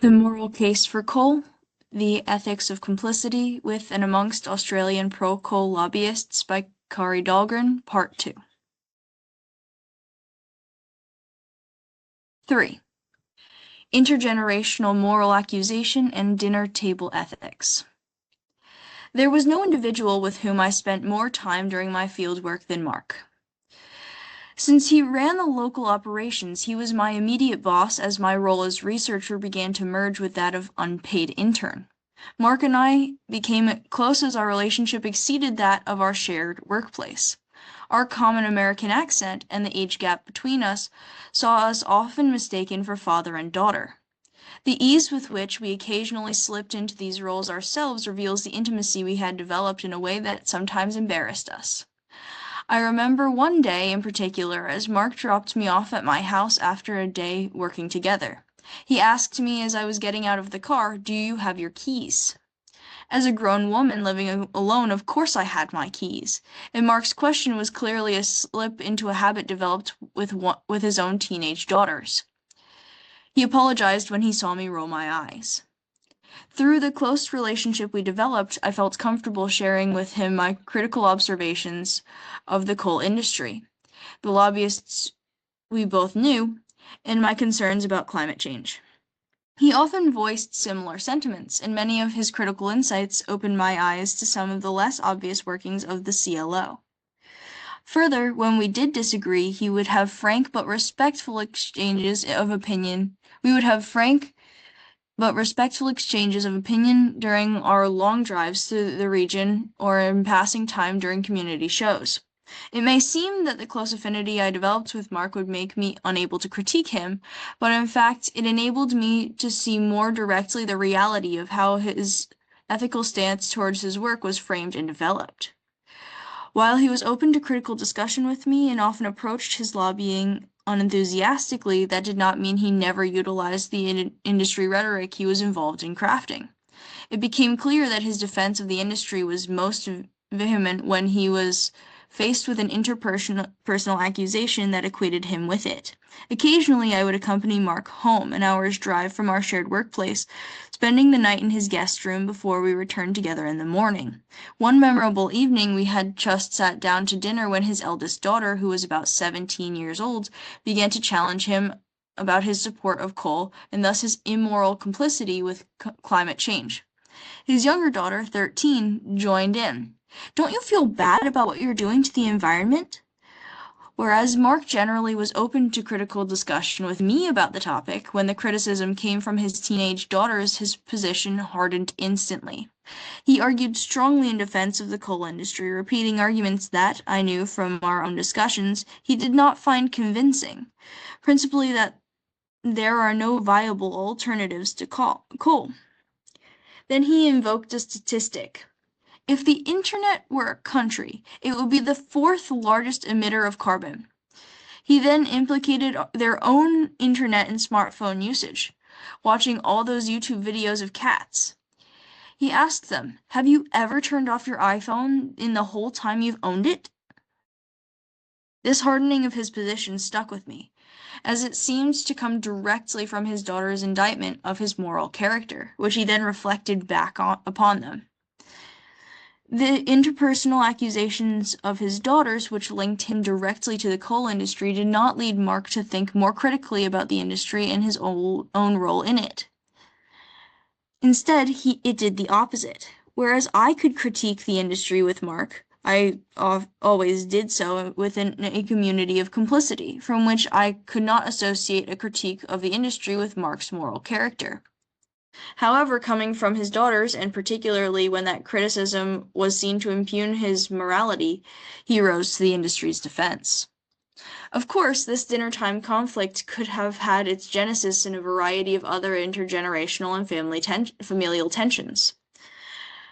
The Moral Case for Coal, The Ethics of Complicity with and Amongst Australian Pro-Coal Lobbyists by Kari Dahlgren, Part 2. 3. Intergenerational Moral Accusation and Dinner Table Ethics. There was no individual with whom I spent more time during my field work than Mark. Since he ran the local operations, he was my immediate boss as my role as researcher began to merge with that of unpaid intern. Mark and I became close as our relationship exceeded that of our shared workplace. Our common American accent and the age gap between us saw us often mistaken for father and daughter. The ease with which we occasionally slipped into these roles ourselves reveals the intimacy we had developed in a way that sometimes embarrassed us. I remember one day in particular as Mark dropped me off at my house after a day working together. He asked me as I was getting out of the car, "Do you have your keys?" As a grown woman living alone, of course I had my keys, and Mark's question was clearly a slip into a habit developed with his own teenage daughters. He apologized when he saw me roll my eyes. Through the close relationship we developed, I felt comfortable sharing with him my critical observations of the coal industry, the lobbyists we both knew, and my concerns about climate change. He often voiced similar sentiments, and many of his critical insights opened my eyes to some of the less obvious workings of the CLO. Further, when we did disagree, he would have frank but respectful exchanges of opinion. We would have frank but respectful exchanges of opinion during our long drives through the region or in passing time during community shows. It may seem that the close affinity I developed with Mark would make me unable to critique him, but in fact it enabled me to see more directly the reality of how his ethical stance towards his work was framed and developed. While he was open to critical discussion with me and often approached his lobbying unenthusiastically, that did not mean he never utilized the industry rhetoric he was involved in crafting. It became clear that his defense of the industry was most vehement when he was faced with an interpersonal accusation that acquitted him with it. Occasionally I would accompany Mark home, an hour's drive from our shared workplace, spending the night in his guest room before we returned together in the morning. One memorable evening we had just sat down to dinner when his eldest daughter, who was about 17 years old, began to challenge him about his support of coal and thus his immoral complicity with climate change. His younger daughter, 13, joined in. "Don't you feel bad about what you're doing to the environment?" Whereas Mark generally was open to critical discussion with me about the topic, when the criticism came from his teenage daughters, his position hardened instantly. He argued strongly in defense of the coal industry, repeating arguments that, I knew from our own discussions, he did not find convincing, principally that there are no viable alternatives to coal. Then he invoked a statistic. If the internet were a country, it would be the fourth largest emitter of carbon. He then implicated their own internet and smartphone usage, watching all those YouTube videos of cats. He asked them, "Have you ever turned off your iPhone in the whole time you've owned it?" This hardening of his position stuck with me, as it seemed to come directly from his daughter's indictment of his moral character, which he then reflected back upon them. The interpersonal accusations of his daughters, which linked him directly to the coal industry, did not lead Mark to think more critically about the industry and his own role in it. Instead, it did the opposite. Whereas I could critique the industry with Mark, I always did so within a community of complicity, from which I could not associate a critique of the industry with Mark's moral character. However, coming from his daughters, and particularly when that criticism was seen to impugn his morality, he rose to the industry's defense. Of course, this dinner-time conflict could have had its genesis in a variety of other intergenerational and familial tensions.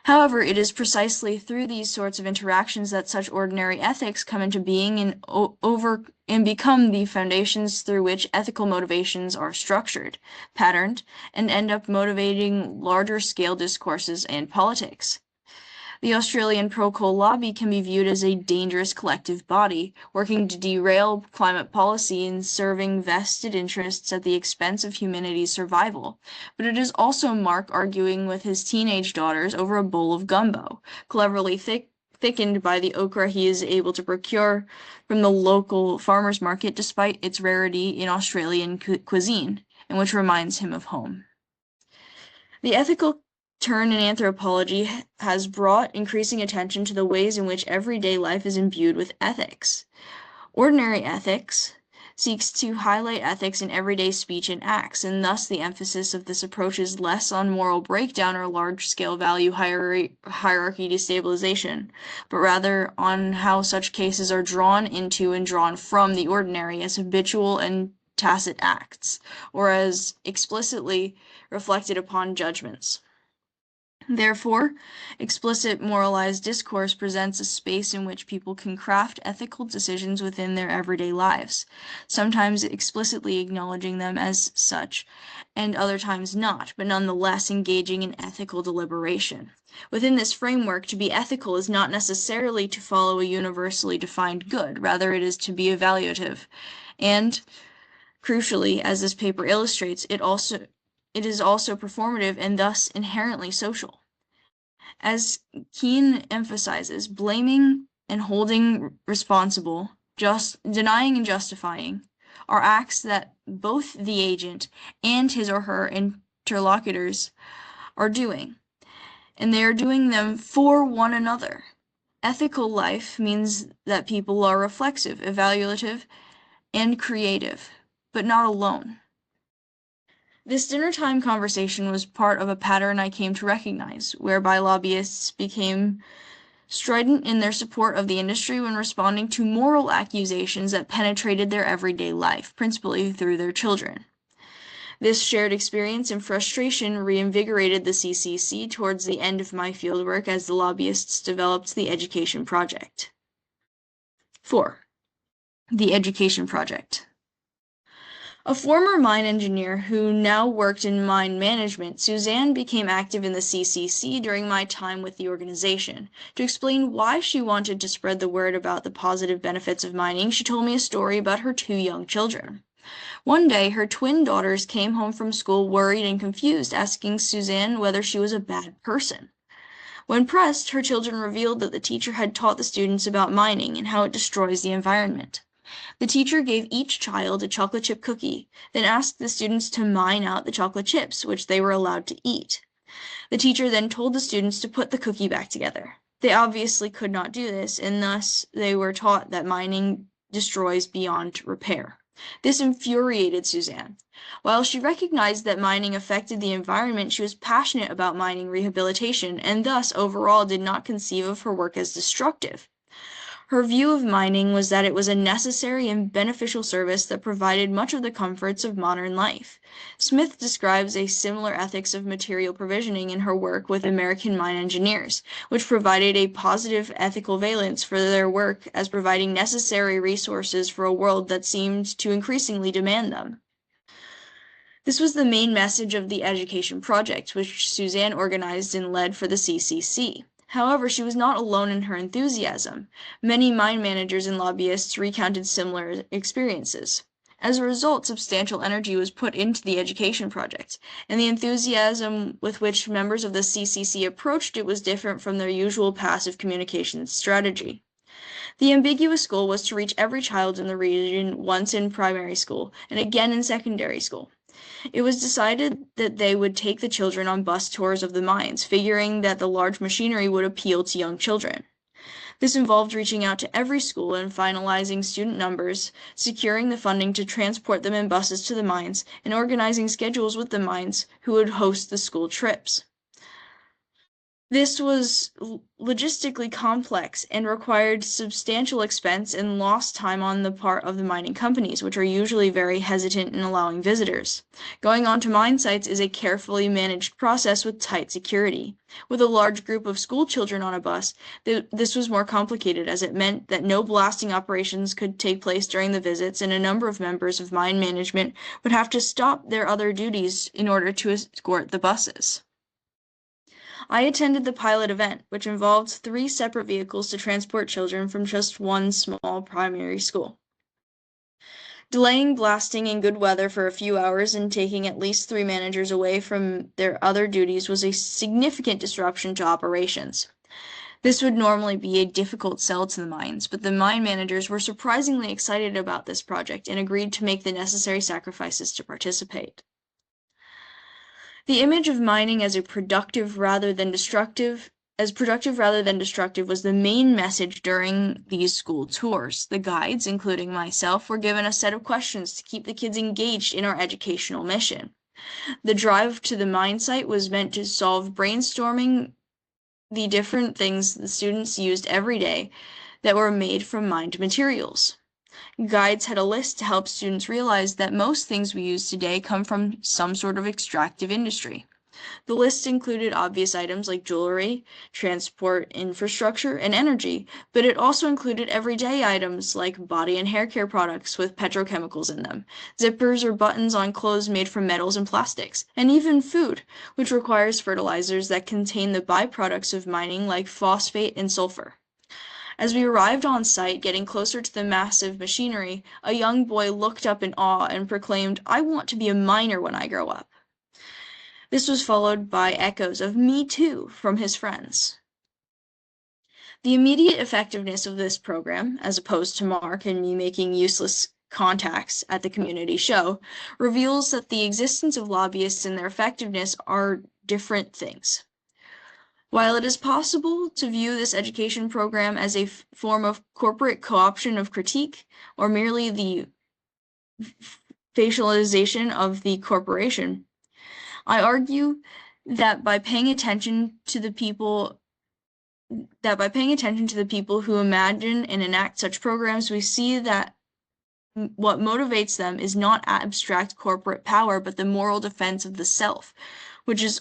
However, it is precisely through these sorts of interactions that such ordinary ethics come into being and become the foundations through which ethical motivations are structured, patterned, and end up motivating larger-scale discourses and politics. The Australian pro-coal lobby can be viewed as a dangerous collective body, working to derail climate policy and serving vested interests at the expense of humanity's survival. But it is also Mark arguing with his teenage daughters over a bowl of gumbo, cleverly thickened by the okra he is able to procure from the local farmer's market despite its rarity in Australian cuisine, and which reminds him of home. The ethical turn in anthropology has brought increasing attention to the ways in which everyday life is imbued with ethics. Ordinary ethics seeks to highlight ethics in everyday speech and acts, and thus the emphasis of this approach is less on moral breakdown or large-scale value hierarchy destabilization, but rather on how such cases are drawn into and drawn from the ordinary as habitual and tacit acts, or as explicitly reflected upon judgments. Therefore, explicit moralized discourse presents a space in which people can craft ethical decisions within their everyday lives, sometimes explicitly acknowledging them as such, and other times not, but nonetheless engaging in ethical deliberation. Within this framework, to be ethical is not necessarily to follow a universally defined good, rather it is to be evaluative, and, crucially, as this paper illustrates, it is also performative and thus inherently social. As Keene emphasizes, blaming and holding responsible, denying and justifying, are acts that both the agent and his or her interlocutors are doing, and they are doing them for one another. Ethical life means that people are reflexive, evaluative, and creative, but not alone. This dinner-time conversation was part of a pattern I came to recognize, whereby lobbyists became strident in their support of the industry when responding to moral accusations that penetrated their everyday life, principally through their children. This shared experience and frustration reinvigorated the CCC towards the end of my fieldwork as the lobbyists developed the Education Project. 4. The Education Project. A former mine engineer who now worked in mine management, Suzanne became active in the CCC during my time with the organization. To explain why she wanted to spread the word about the positive benefits of mining, she told me a story about her 2 young children. One day, her twin daughters came home from school worried and confused, asking Suzanne whether she was a bad person. When pressed, her children revealed that the teacher had taught the students about mining and how it destroys the environment. The teacher gave each child a chocolate chip cookie, then asked the students to mine out the chocolate chips, which they were allowed to eat. The teacher then told the students to put the cookie back together. They obviously could not do this, and thus they were taught that mining destroys beyond repair. This infuriated Suzanne. While she recognized that mining affected the environment, she was passionate about mining rehabilitation, and thus overall did not conceive of her work as destructive. Her view of mining was that it was a necessary and beneficial service that provided much of the comforts of modern life. Smith describes a similar ethics of material provisioning in her work with American mine engineers, which provided a positive ethical valence for their work as providing necessary resources for a world that seemed to increasingly demand them. This was the main message of the Education Project, which Suzanne organized and led for the CCC. However, she was not alone in her enthusiasm. Many mine managers and lobbyists recounted similar experiences. As a result, substantial energy was put into the Education Project, and the enthusiasm with which members of the CCC approached it was different from their usual passive communications strategy. The ambiguous goal was to reach every child in the region once in primary school and again in secondary school. It was decided that they would take the children on bus tours of the mines, figuring that the large machinery would appeal to young children. This involved reaching out to every school and finalizing student numbers, securing the funding to transport them in buses to the mines, and organizing schedules with the mines who would host the school trips. This was logistically complex and required substantial expense and lost time on the part of the mining companies, which are usually very hesitant in allowing visitors. Going onto mine sites is a carefully managed process with tight security. With a large group of school children on a bus, this was more complicated, as it meant that no blasting operations could take place during the visits, and a number of members of mine management would have to stop their other duties in order to escort the buses. I attended the pilot event, which involved 3 separate vehicles to transport children from just one small primary school. Delaying blasting in good weather for a few hours and taking at least 3 managers away from their other duties was a significant disruption to operations. This would normally be a difficult sell to the mines, but the mine managers were surprisingly excited about this project and agreed to make the necessary sacrifices to participate. The image of mining as productive rather than destructive was the main message during these school tours. The guides, including myself, were given a set of questions to keep the kids engaged in our educational mission. The drive to the mine site was meant to solve brainstorming the different things the students used every day that were made from mined materials. Guides had a list to help students realize that most things we use today come from some sort of extractive industry. The list included obvious items like jewelry, transport infrastructure, and energy, but it also included everyday items like body and hair care products with petrochemicals in them, zippers or buttons on clothes made from metals and plastics, and even food, which requires fertilizers that contain the byproducts of mining like phosphate and sulfur. As we arrived on site, getting closer to the massive machinery, a young boy looked up in awe and proclaimed, "I want to be a miner when I grow up." This was followed by echoes of "me too" from his friends. The immediate effectiveness of this program, as opposed to Mark and me making useless contacts at the community show, reveals that the existence of lobbyists and their effectiveness are different things. While it is possible to view this education program as a form of corporate co-option of critique, or merely the facialization of the corporation, I argue that by paying attention to the people who imagine and enact such programs, we see that what motivates them is not abstract corporate power, but the moral defense of the self, which is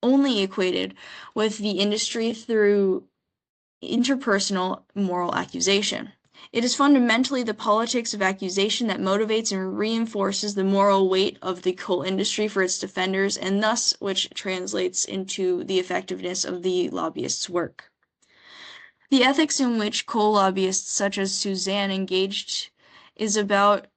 only equated with the industry through interpersonal moral accusation. It is fundamentally the politics of accusation that motivates and reinforces the moral weight of the coal industry for its defenders, and thus which translates into the effectiveness of the lobbyists' work. The ethics in which coal lobbyists such as Suzanne engaged is about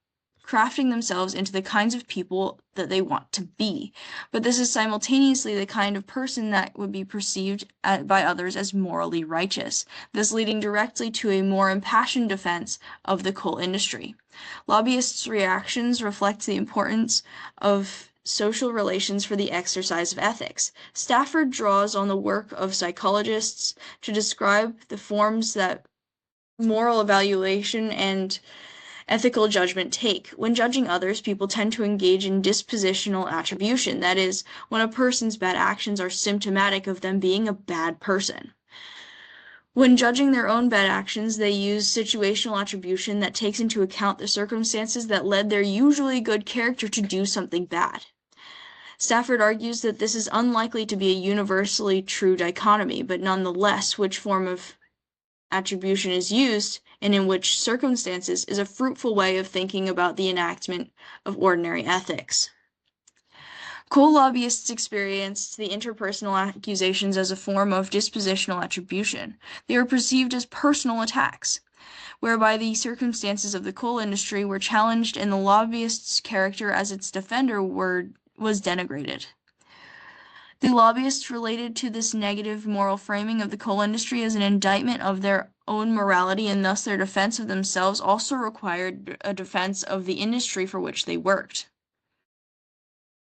crafting themselves into the kinds of people that they want to be, but this is simultaneously the kind of person that would be perceived by others as morally righteous, thus leading directly to a more impassioned defense of the coal industry. Lobbyists' reactions reflect the importance of social relations for the exercise of ethics. Stafford draws on the work of psychologists to describe the forms that moral evaluation and ethical judgment take. When judging others, people tend to engage in dispositional attribution, that is, when a person's bad actions are symptomatic of them being a bad person. When judging their own bad actions, they use situational attribution that takes into account the circumstances that led their usually good character to do something bad. Stafford argues that this is unlikely to be a universally true dichotomy, but nonetheless, which form of attribution is used and in which circumstances is a fruitful way of thinking about the enactment of ordinary ethics. Coal lobbyists experienced the interpersonal accusations as a form of dispositional attribution. They were perceived as personal attacks, whereby the circumstances of the coal industry were challenged and the lobbyist's character as its defender was denigrated. The lobbyists related to this negative moral framing of the coal industry as an indictment of their own morality, and thus their defense of themselves also required a defense of the industry for which they worked.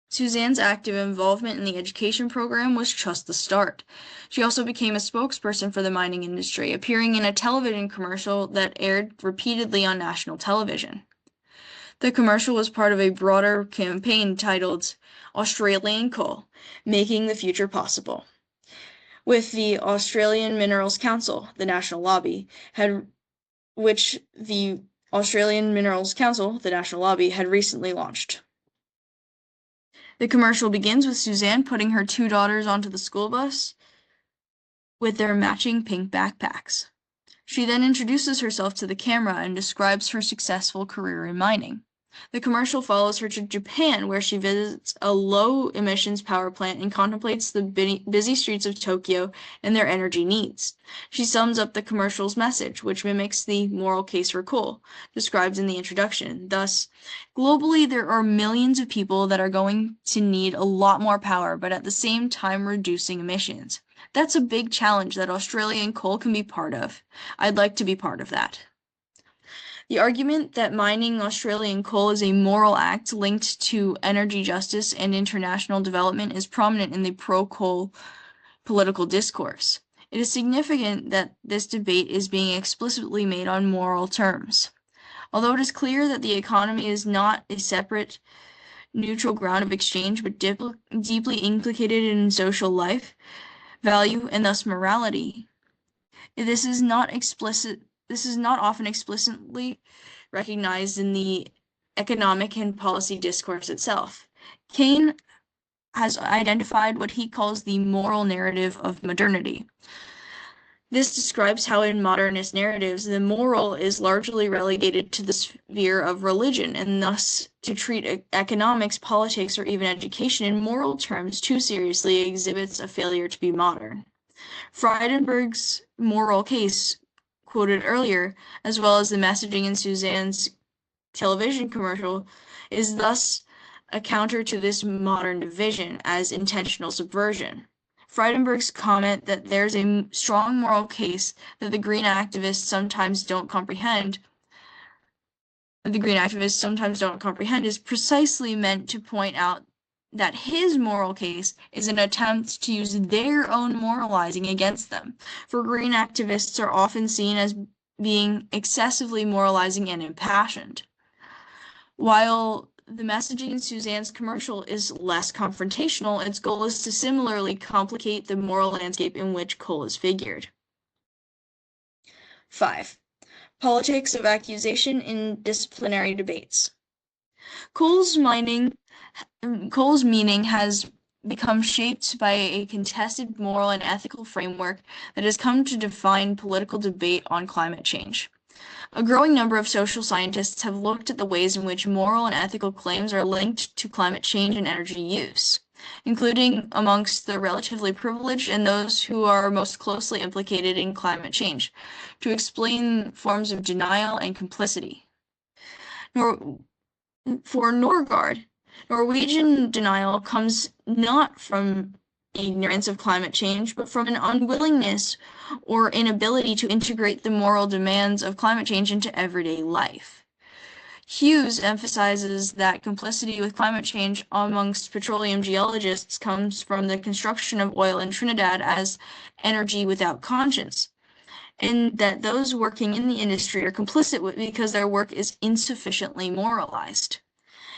Suzanne's active involvement in the education program was just the start. She also became a spokesperson for the mining industry, appearing in a television commercial that aired repeatedly on national television. The commercial was part of a broader campaign titled Australian Coal, Making the Future Possible, with the Australian Minerals Council, the national lobby, had recently launched. The commercial begins with Suzanne putting her 2 daughters onto the school bus with their matching pink backpacks. She then introduces herself to the camera and describes her successful career in mining. The commercial follows her to Japan, where she visits a low-emissions power plant and contemplates the busy streets of Tokyo and their energy needs. She sums up the commercial's message, which mimics the moral case for coal, described in the introduction. Thus, globally, there are millions of people that are going to need a lot more power, but at the same time reducing emissions. That's a big challenge that Australian coal can be part of. I'd like to be part of that. The argument that mining Australian coal is a moral act linked to energy justice and international development is prominent in the pro-coal political discourse. It is significant that this debate is being explicitly made on moral terms. Although it is clear that the economy is not a separate, neutral ground of exchange, but deeply implicated in social life, value, and thus morality, this is not often explicitly recognized in the economic and policy discourse itself. Kane has identified what he calls the moral narrative of modernity. This describes how in modernist narratives, the moral is largely relegated to the sphere of religion, and thus to treat economics, politics, or even education in moral terms too seriously exhibits a failure to be modern. Frydenberg's moral case, quoted earlier, as well as the messaging in Suzanne's television commercial, is thus a counter to this modern division as intentional subversion. Frydenberg's comment that there's a strong moral case that the green activists sometimes don't comprehend is precisely meant to point out that his moral case is an attempt to use their own moralizing against them, for green activists are often seen as being excessively moralizing and impassioned. While the messaging in Suzanne's commercial is less confrontational, its goal is to similarly complicate the moral landscape in which coal is figured. 5. Politics of accusation in disciplinary debates. Coal's meaning has become shaped by a contested moral and ethical framework that has come to define political debate on climate change. A growing number of social scientists have looked at the ways in which moral and ethical claims are linked to climate change and energy use, including amongst the relatively privileged and those who are most closely implicated in climate change, to explain forms of denial and complicity. For Norgard, Norwegian denial comes not from ignorance of climate change, but from an unwillingness or inability to integrate the moral demands of climate change into everyday life. Hughes emphasizes that complicity with climate change amongst petroleum geologists comes from the construction of oil in Trinidad as energy without conscience, and that those working in the industry are complicit because their work is insufficiently moralized.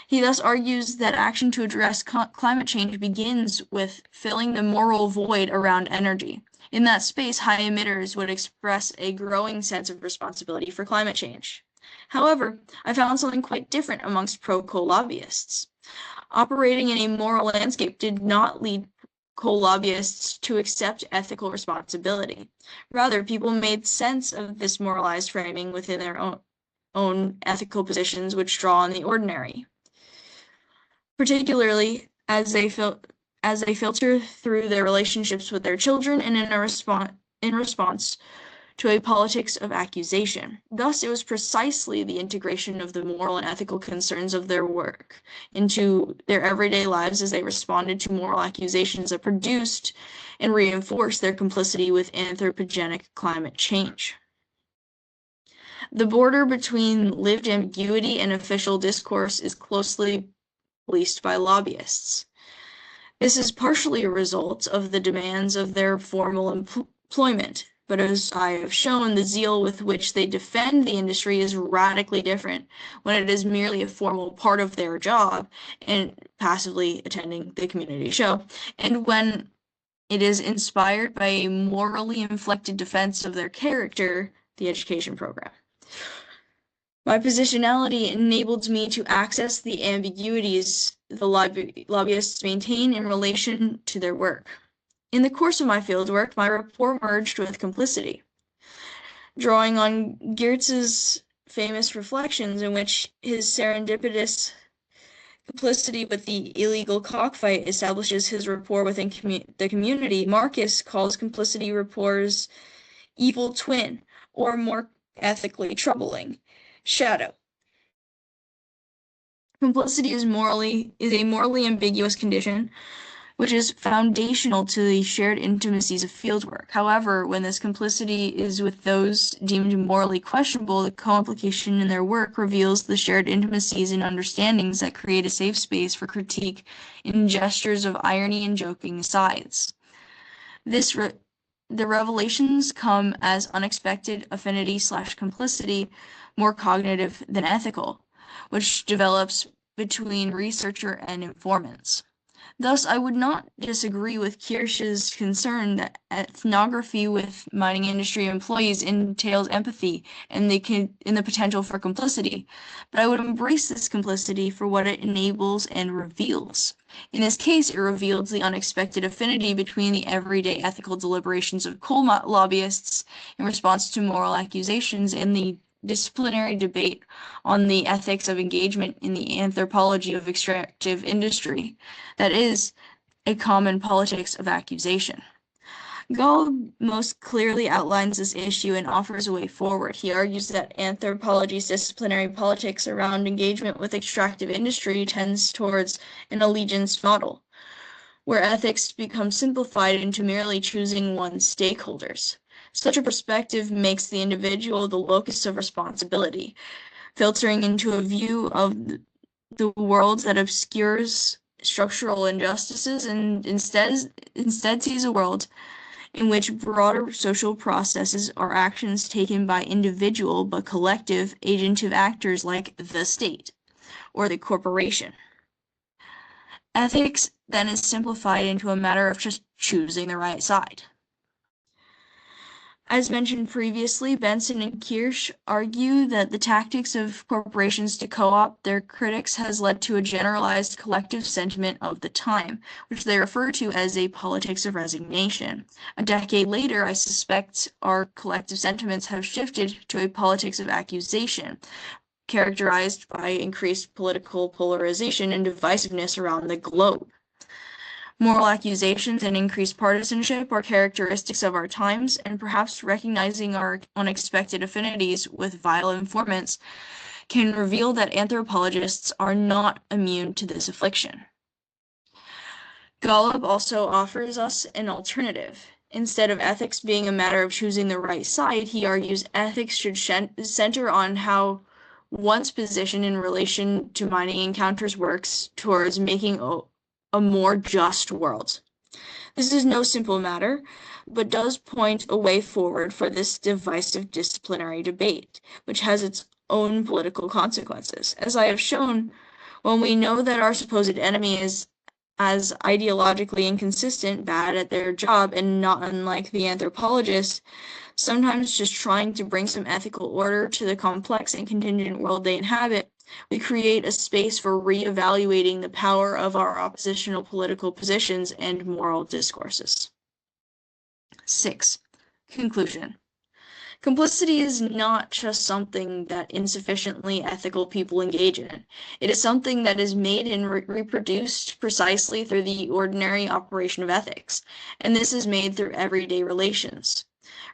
He thus argues that action to address climate change begins with filling the moral void around energy. In that space, high emitters would express a growing sense of responsibility for climate change. However, I found something quite different amongst pro-coal lobbyists. Operating in a moral landscape did not lead coal lobbyists to accept ethical responsibility. Rather, people made sense of this moralized framing within their own ethical positions, which draw on the ordinary, particularly as they filter through their relationships with their children and in response to a politics of accusation. Thus, it was precisely the integration of the moral and ethical concerns of their work into their everyday lives as they responded to moral accusations that produced and reinforced their complicity with anthropogenic climate change. The border between lived ambiguity and official discourse is closely policed by lobbyists. This is partially a result of the demands of their formal employment, but as I have shown, the zeal with which they defend the industry is radically different when it is merely a formal part of their job and passively attending the community show, and when it is inspired by a morally inflected defense of their character, the education program. My positionality enabled me to access the ambiguities the lobbyists maintain in relation to their work. In the course of my fieldwork, my rapport merged with complicity. Drawing on Geertz's famous Reflections, in which his serendipitous complicity with the illegal cockfight establishes his rapport within the community, Marcus calls complicity rapport's evil twin, or more ethically troubling, shadow. Complicity is a morally ambiguous condition, which is foundational to the shared intimacies of fieldwork. However, when this complicity is with those deemed morally questionable, the co-implication in their work reveals the shared intimacies and understandings that create a safe space for critique in gestures of irony and joking asides. The revelations come as unexpected affinity/complicity, more cognitive than ethical, which develops between researcher and informants. Thus, I would not disagree with Kirsch's concern that ethnography with mining industry employees entails empathy and the potential for complicity, but I would embrace this complicity for what it enables and reveals. In this case, it reveals the unexpected affinity between the everyday ethical deliberations of coal lobbyists in response to moral accusations and the disciplinary debate on the ethics of engagement in the anthropology of extractive industry, that is, a common politics of accusation. Golub most clearly outlines this issue and offers a way forward. He argues that anthropology's disciplinary politics around engagement with extractive industry tends towards an allegiance model, where ethics become simplified into merely choosing one's stakeholders. Such a perspective makes the individual the locus of responsibility, filtering into a view of the world that obscures structural injustices and instead sees a world in which broader social processes are actions taken by individual but collective agentive actors like the state or the corporation. Ethics then is simplified into a matter of just choosing the right side. As mentioned previously, Benson and Kirsch argue that the tactics of corporations to co-opt their critics has led to a generalized collective sentiment of the time, which they refer to as a politics of resignation. A decade later, I suspect our collective sentiments have shifted to a politics of accusation, characterized by increased political polarization and divisiveness around the globe. Moral accusations and increased partisanship are characteristics of our times, and perhaps recognizing our unexpected affinities with vile informants can reveal that anthropologists are not immune to this affliction. Golub also offers us an alternative. Instead of ethics being a matter of choosing the right side, he argues ethics should center on how one's position in relation to mining encounters works towards making a more just world. This is no simple matter, but does point a way forward for this divisive disciplinary debate, which has its own political consequences. As I have shown, when we know that our supposed enemy is as ideologically inconsistent, bad at their job, and not unlike the anthropologist, sometimes just trying to bring some ethical order to the complex and contingent world they inhabit, we create a space for re-evaluating the power of our oppositional political positions and moral discourses. 6. Conclusion. Complicity is not just something that insufficiently ethical people engage in. It is something that is made and reproduced precisely through the ordinary operation of ethics, and this is made through everyday relations.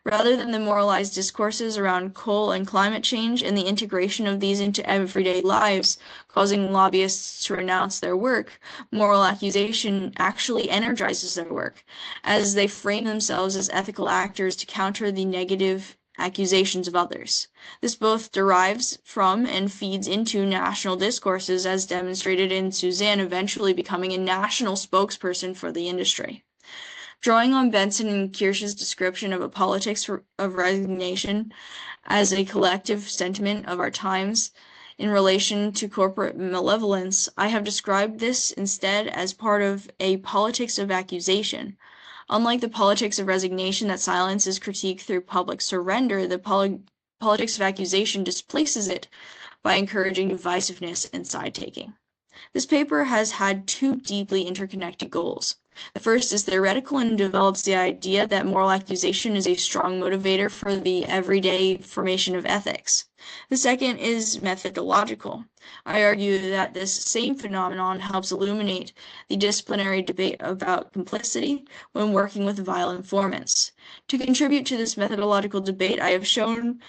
Rather than the moralized discourses around coal and climate change and the integration of these into everyday lives, causing lobbyists to renounce their work, moral accusation actually energizes their work, as they frame themselves as ethical actors to counter the negative accusations of others. This both derives from and feeds into national discourses, as demonstrated in Suzanne eventually becoming a national spokesperson for the industry. Drawing on Benson and Kirsch's description of a politics of resignation as a collective sentiment of our times in relation to corporate malevolence, I have described this instead as part of a politics of accusation. Unlike the politics of resignation that silences critique through public surrender, the politics of accusation displaces it by encouraging divisiveness and side-taking. This paper has had two deeply interconnected goals. The first is theoretical and develops the idea that moral accusation is a strong motivator for the everyday formation of ethics. The second is methodological. I argue that this same phenomenon helps illuminate the disciplinary debate about complicity when working with vile informants. To contribute to this methodological debate, I have shown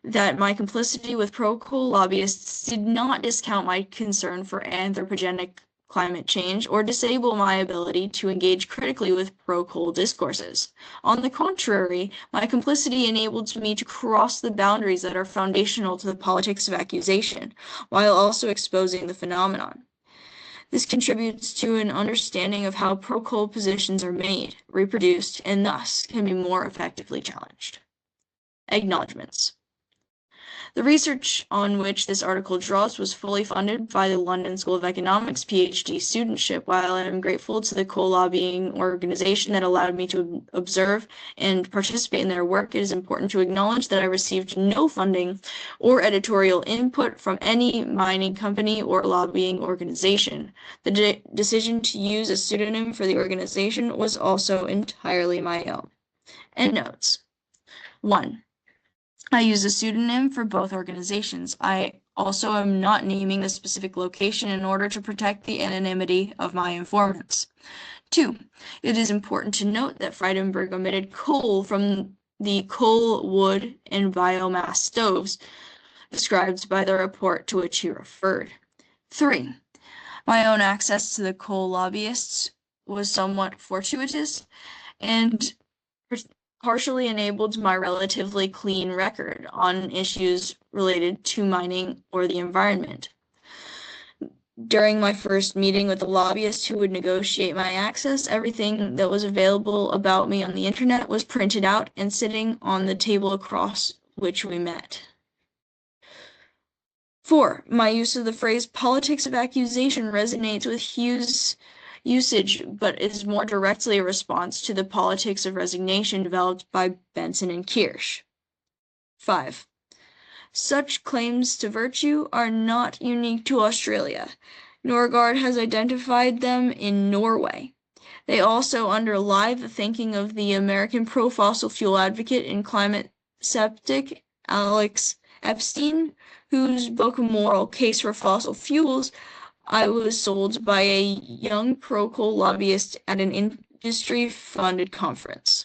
that my complicity with pro-coal lobbyists did not discount my concern for anthropogenic climate change or disable my ability to engage critically with pro-coal discourses. On the contrary, my complicity enabled me to cross the boundaries that are foundational to the politics of accusation, while also exposing the phenomenon. This contributes to an understanding of how pro-coal positions are made, reproduced, and thus can be more effectively challenged. Acknowledgements. The research on which this article draws was fully funded by the London School of Economics PhD studentship. While I am grateful to the coal lobbying organization that allowed me to observe and participate in their work, it is important to acknowledge that I received no funding or editorial input from any mining company or lobbying organization. The decision to use a pseudonym for the organization was also entirely my own. Endnotes. 1. I use a pseudonym for both organizations. I also am not naming the specific location in order to protect the anonymity of my informants. 2. It is important to note that Frydenberg omitted coal from the coal, wood, and biomass stoves described by the report to which he referred. 3. My own access to the coal lobbyists was somewhat fortuitous and partially enabled my relatively clean record on issues related to mining or the environment. During my first meeting with the lobbyist who would negotiate my access, everything that was available about me on the internet was printed out and sitting on the table across which we met. 4. My use of the phrase politics of accusation resonates with Hughes' usage, but is more directly a response to the politics of resignation developed by Benson and Kirsch. 5. Such claims to virtue are not unique to Australia. Norgard has identified them in Norway. They also underlie the thinking of the American pro-fossil fuel advocate and climate skeptic Alex Epstein, whose book Moral Case for Fossil Fuels I was sold by a young pro-coal lobbyist at an industry-funded conference.